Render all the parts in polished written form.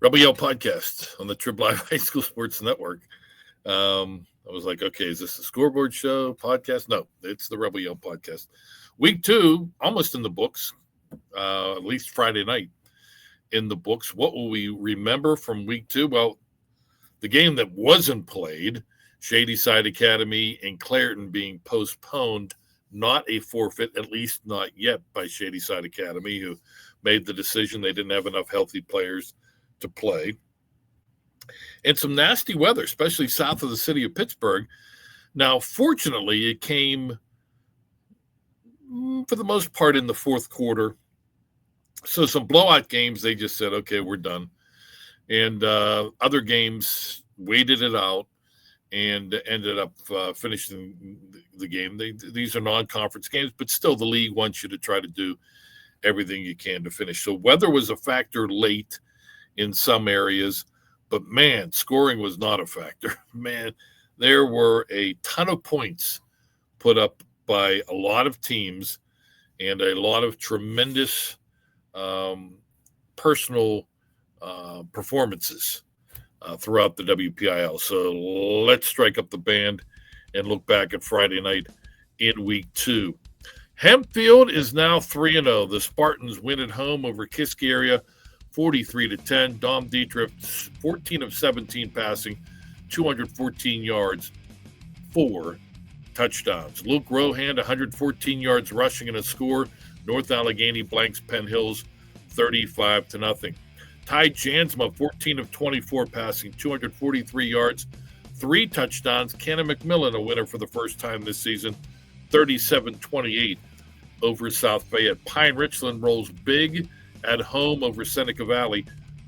Rebel Yell podcast on the Trib Live High School Sports Network. I was like, okay, is this a scoreboard show podcast? No, it's the Rebel Yell podcast. Week 2, almost in the books, at least Friday night in the books. What will we remember from week 2? Well, the game that wasn't played, Shadyside Academy and Clairton being postponed, not a forfeit, at least not yet by Shadyside Academy, who made the decision they didn't have enough healthy players to play. And some nasty weather, especially south of the city of Pittsburgh. Now, fortunately, it came for the most part in the fourth quarter. So some blowout games, they just said, okay, we're done. And other games waited it out and ended up finishing the game. These are non-conference games, but still the league wants you to try to do everything you can to finish. So weather was a factor late in some areas, but man, scoring was not a factor. Man, there were a ton of points put up by a lot of teams and a lot of tremendous personal performances throughout the WPIAL. So let's strike up the band and look back at Friday night in week 2. Hempfield is now 3-0. The Spartans win at home over Kiscaria 43-10. Dom Dietrich, 14 of 17 passing, 214 yards, 4 touchdowns. Luke Rohan, 114 yards rushing and a score. North Allegheny blanks Penn Hills 35-0. Ty Jansma, 14 of 24 passing, 243 yards, 3 touchdowns. Kenna McMillan, a winner for the first time this season, 37-28 over South Fayette. Pine Richland rolls big at home over Seneca Valley,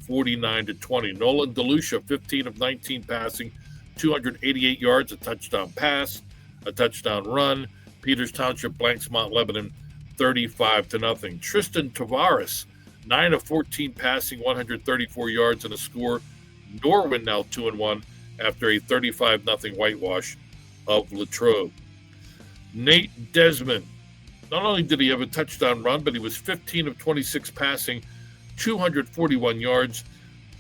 49-20. Nolan DeLucia, 15 of 19 passing, 288 yards, a touchdown pass, a touchdown run. Peters Township blanks Mount Lebanon, 35-0. Tristan Tavares, 9 of 14 passing, 134 yards and a score. Norwin now 2-1 after a 35-0 whitewash of Latrobe. Nate Desmond, not only did he have a touchdown run, but he was 15 of 26 passing, 241 yards.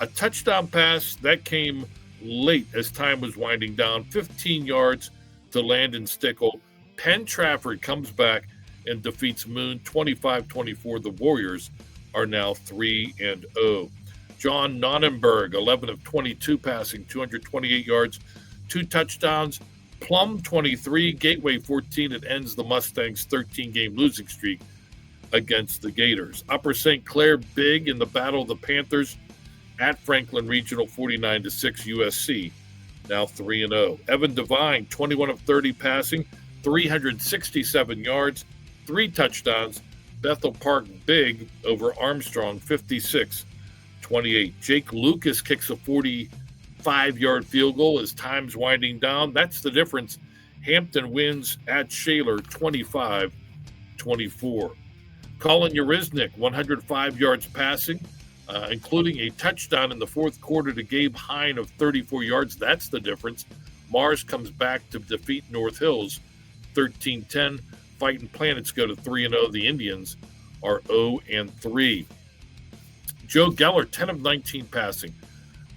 A touchdown pass that came late as time was winding down, 15 yards to Landon Stickle. Penn Trafford comes back and defeats Moon 25-24. The Warriors are now 3-0. John Nonnenberg, 11 of 22 passing, 228 yards, 2 touchdowns. Plum 23, Gateway 14. It ends the Mustangs' 13-game losing streak against the Gators. Upper St. Clair big in the Battle of the Panthers at Franklin Regional, 49-6 USC, now 3-0. Evan Devine, 21 of 30 passing, 367 yards, 3 touchdowns. Bethel Park big over Armstrong, 56-28. Jake Lucas kicks a 45-yard field goal as time's winding down. That's the difference. Hampton wins at Shaler 25-24. Colin Uriznik, 105 yards passing, including a touchdown in the fourth quarter to Gabe Hine of 34 yards. That's the difference. Mars comes back to defeat North Hills 13-10. Fighting Planets go to 3-0. The Indians are 0-3. Joe Geller, 10 of 19 passing,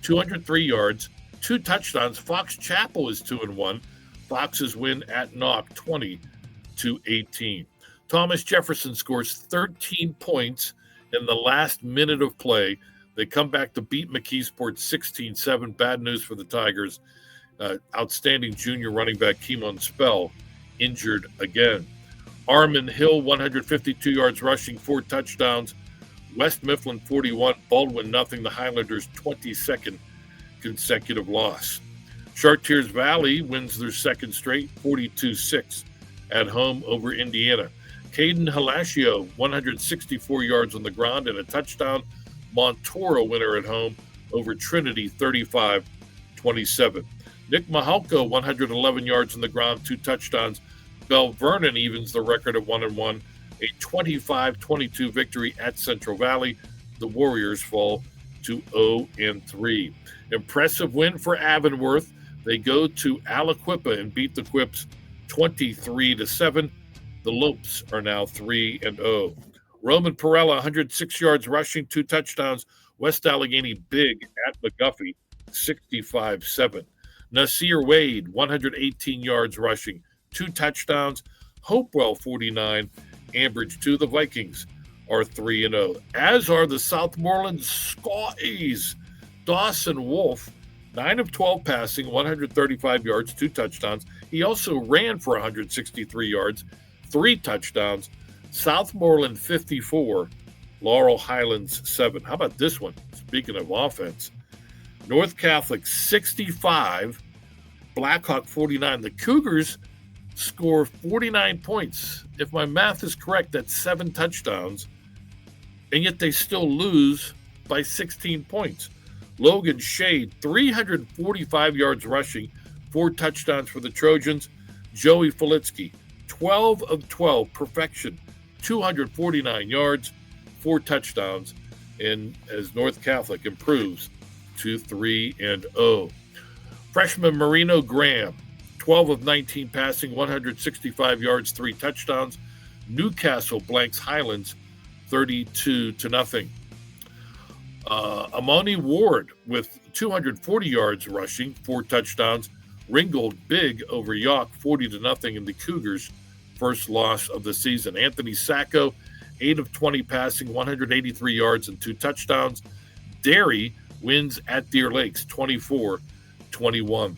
203 yards, 2 touchdowns. Fox Chapel is 2-1. Foxes win at Knock 20-18. Thomas Jefferson scores 13 points in the last minute of play. They come back to beat McKeesport 16-7. Bad news for the Tigers. Outstanding junior running back Keemon Spell injured again. Armin Hill, 152 yards rushing, 4 touchdowns. West Mifflin 41, Baldwin nothing. The Highlanders' 22nd consecutive loss. Chartiers Valley wins their second straight, 42-6 at home over Indiana. Caden Halashio, 164 yards on the ground and a touchdown. Montour, winner at home over Trinity, 35-27. Nick Mahalko, 111 yards on the ground, 2 touchdowns. Bell Vernon evens the record at 1-1. A 25-22 victory at Central Valley. The Warriors fall to 0-3. Impressive win for Avonworth. They go to Aliquippa and beat the Quips 23-7. The Lopes are now 3-0. Roman Perella, 106 yards rushing, 2 touchdowns. West Allegheny big at McGuffey, 65-7. Nasir Wade, 118 yards rushing, 2 touchdowns. Hopewell, 49. Ambridge 2. The Vikings are 3-0, as are the Southmoreland Scotties. Dawson Wolf, 9 of 12 passing, 135 yards, 2 touchdowns. He also ran for 163 yards, 3 touchdowns. Southmoreland 54, Laurel Highlands 7. How about this one? Speaking of offense, North Catholic 65, Blackhawk 49. The Cougars score 49 points. If my math is correct, that's 7 touchdowns, and yet they still lose by 16 points. Logan Shade, 345 yards rushing, 4 touchdowns for the Trojans. Joey Filitsky, 12 of 12, perfection, 249 yards, 4 touchdowns, and as North Catholic improves to 3-0. Freshman Marino Graham, 12 of 19 passing, 165 yards, 3 touchdowns. Newcastle blanks Highlands 32-0. Amani Ward with 240 yards rushing, 4 touchdowns. Ringgold big over York 40-0 in the Cougars' first loss of the season. Anthony Sacco, 8 of 20 passing, 183 yards and 2 touchdowns. Derry wins at Deer Lakes 24-21.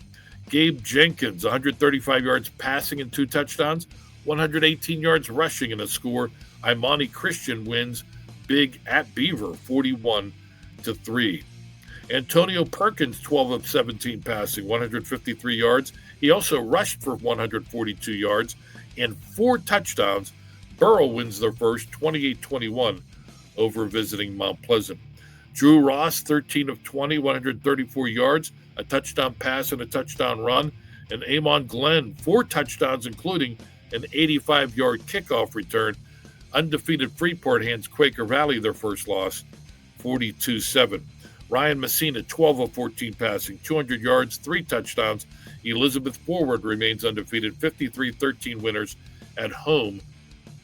Gabe Jenkins, 135 yards passing and 2 touchdowns, 118 yards rushing and a score. Imani Christian wins big at Beaver 41-3. Antonio Perkins, 12 of 17 passing, 153 yards. He also rushed for 142 yards and 4 touchdowns. Burrow wins their first 28-21 over visiting Mount Pleasant. Drew Ross, 13 of 20, 134 yards, a touchdown pass and a touchdown run. And Amon Glenn, 4 touchdowns, including an 85-yard kickoff return. Undefeated Freeport hands Quaker Valley their first loss, 42-7. Ryan Messina, 12 of 14 passing, 200 yards, 3 touchdowns. Elizabeth Forward remains undefeated, 53-13 winners at home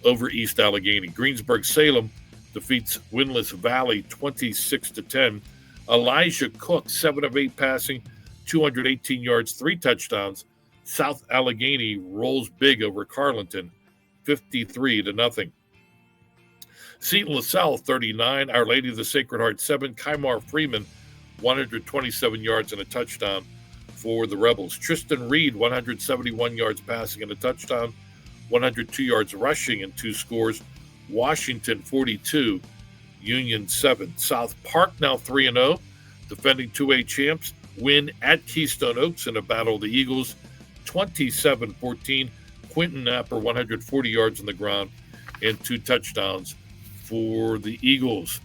over East Allegheny. Greensburg-Salem defeats winless Valley 26-10. Elijah Cook, 7 of 8 passing, 218 yards, 3 touchdowns. South Allegheny rolls big over Carleton, 53-0. Seton LaSalle, 39. Our Lady of the Sacred Heart, 7. Kymar Freeman, 127 yards and a touchdown for the Rebels. Tristan Reed, 171 yards passing and a touchdown, 102 yards rushing and 2 scores. Washington, 42. Union, 7. South Park, now 3-0. Defending 2A champs, win at Keystone Oaks in a battle of the Eagles, 27-14. Quentin Napper, 140 yards on the ground and 2 touchdowns for the Eagles.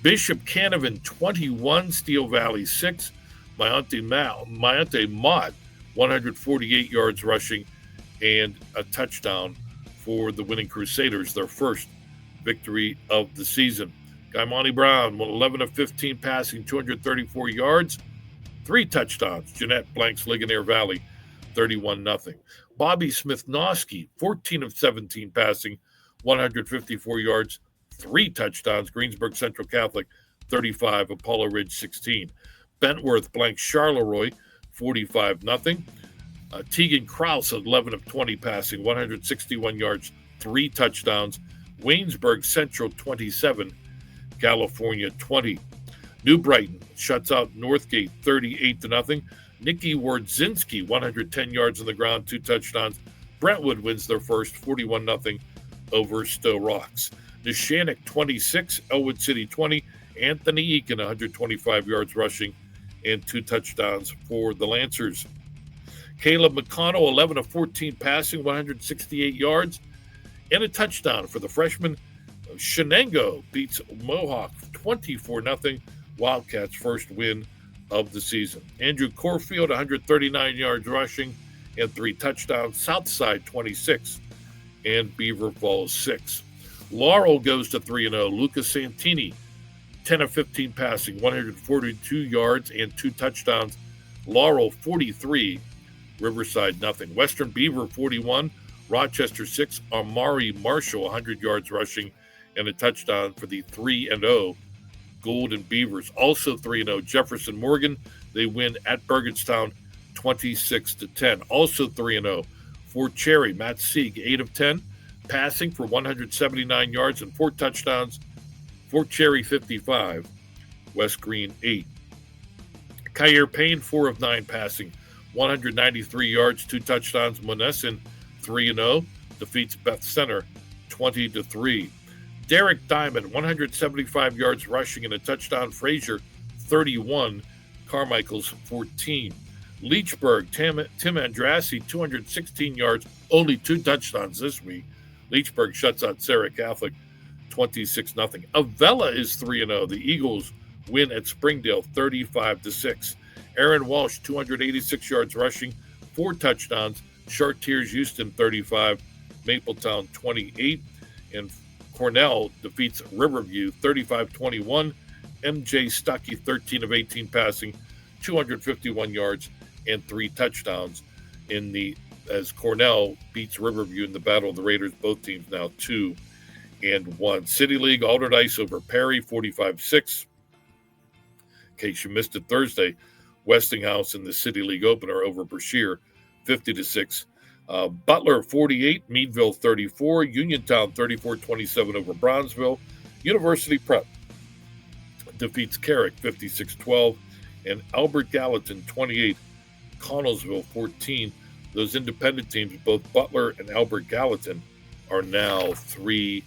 Bishop Canavan, 21. Steel Valley, 6. Mayante Mott, 148 yards rushing and a touchdown for the winning Crusaders, their first victory of the season. Gaimani Brown, 11 of 15 passing, 234 yards, 3 touchdowns. Jeanette blanks Ligonier Valley, 31-0. Bobby Smith-Noski, 14 of 17 passing, 154 yards, 3 touchdowns. Greensburg Central Catholic, 35. Apollo Ridge, 16. Bentworth blanks Charleroi, 45-0. Tegan Krause, 11 of 20 passing, 161 yards, 3 touchdowns. Waynesburg Central, 27. California, 20. New Brighton shuts out Northgate, 38-0. Nikki Wardzinski, 110 yards on the ground, 2 touchdowns. Brentwood wins their first, 41-0 over Stowe Rocks. Neshannock, 26. Elwood City, 20. Anthony Eakin, 125 yards rushing and 2 touchdowns for the Lancers. Caleb McConnell, 11 of 14 passing, 168 yards and a touchdown for the freshman. Shenango beats Mohawk 24-0. Wildcats' first win of the season. Andrew Corfield, 139 yards rushing and 3 touchdowns. Southside, 26. And Beaver Falls, 6. Laurel goes to 3-0. Lucas Santini, 10 of 15 passing, 142 yards and 2 touchdowns. Laurel, 43. Riverside, 0. Western Beaver, 41. Rochester, 6. Amari Marshall, 100 yards rushing and a touchdown for the 3-0 Golden Beavers. Also 3-0, Jefferson Morgan. They win at Bergenstown 26-10. Also 3-0, Fort Cherry. Matt Sieg, 8 of 10, passing for 179 yards and 4 touchdowns. Fort Cherry 55, West Green 8. Kyer Payne, 4 of 9 passing, 193 yards, 2 touchdowns. Monessen 3-0, defeats Beth Center 20-3. Derek Diamond, 175 yards rushing and a touchdown. Frazier 31, Carmichael's 14. Leechburg, Tim Andrassy, 216 yards, only 2 touchdowns this week. Leechburg shuts out Sarah Catholic 26-0. Avella is 3-0. The Eagles win at Springdale 35-6. Aaron Walsh, 286 yards rushing, 4 touchdowns. Chartiers Houston 35, Mapletown 28. And Cornell defeats Riverview 35-21. MJ Stuckey, 13 of 18 passing, 251 yards and 3 touchdowns as Cornell beats Riverview in the Battle of the Raiders. Both teams now 2-1. City League, Alderdice over Perry 45-6. In case you missed it Thursday, Westinghouse in the City League opener over Brashear 50-6. Butler 48, Meadville 34, Uniontown 34-27 over Bronzeville. University Prep defeats Carrick 56-12, and Albert Gallatin 28, Connellsville 14. Those independent teams, both Butler and Albert Gallatin, are now 3-0.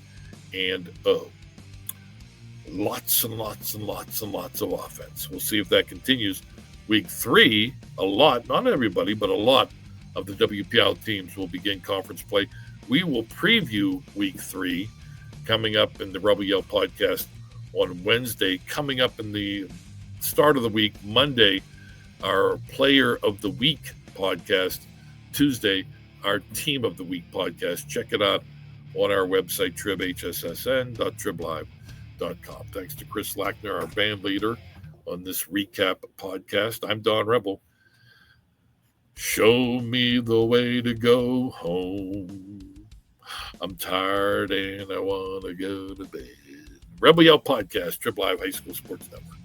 Lots and lots and lots and lots of offense. We'll see if that continues. Week 3, a lot, not everybody, but a lot of the WPIAL teams will begin conference play. We will preview Week 3 coming up in the Rebel Yell podcast on Wednesday. Coming up in the start of the week, Monday, our Player of the Week podcast. Tuesday, our Team of the Week podcast. Check it out on our website, tribhssn.triblive.com. Thanks to Chris Lackner, our band leader, on this recap podcast. I'm Don Rebel. Show me the way to go home. I'm tired and I want to go to bed. Rebel Yell Podcast, Trib Live High School Sports Network.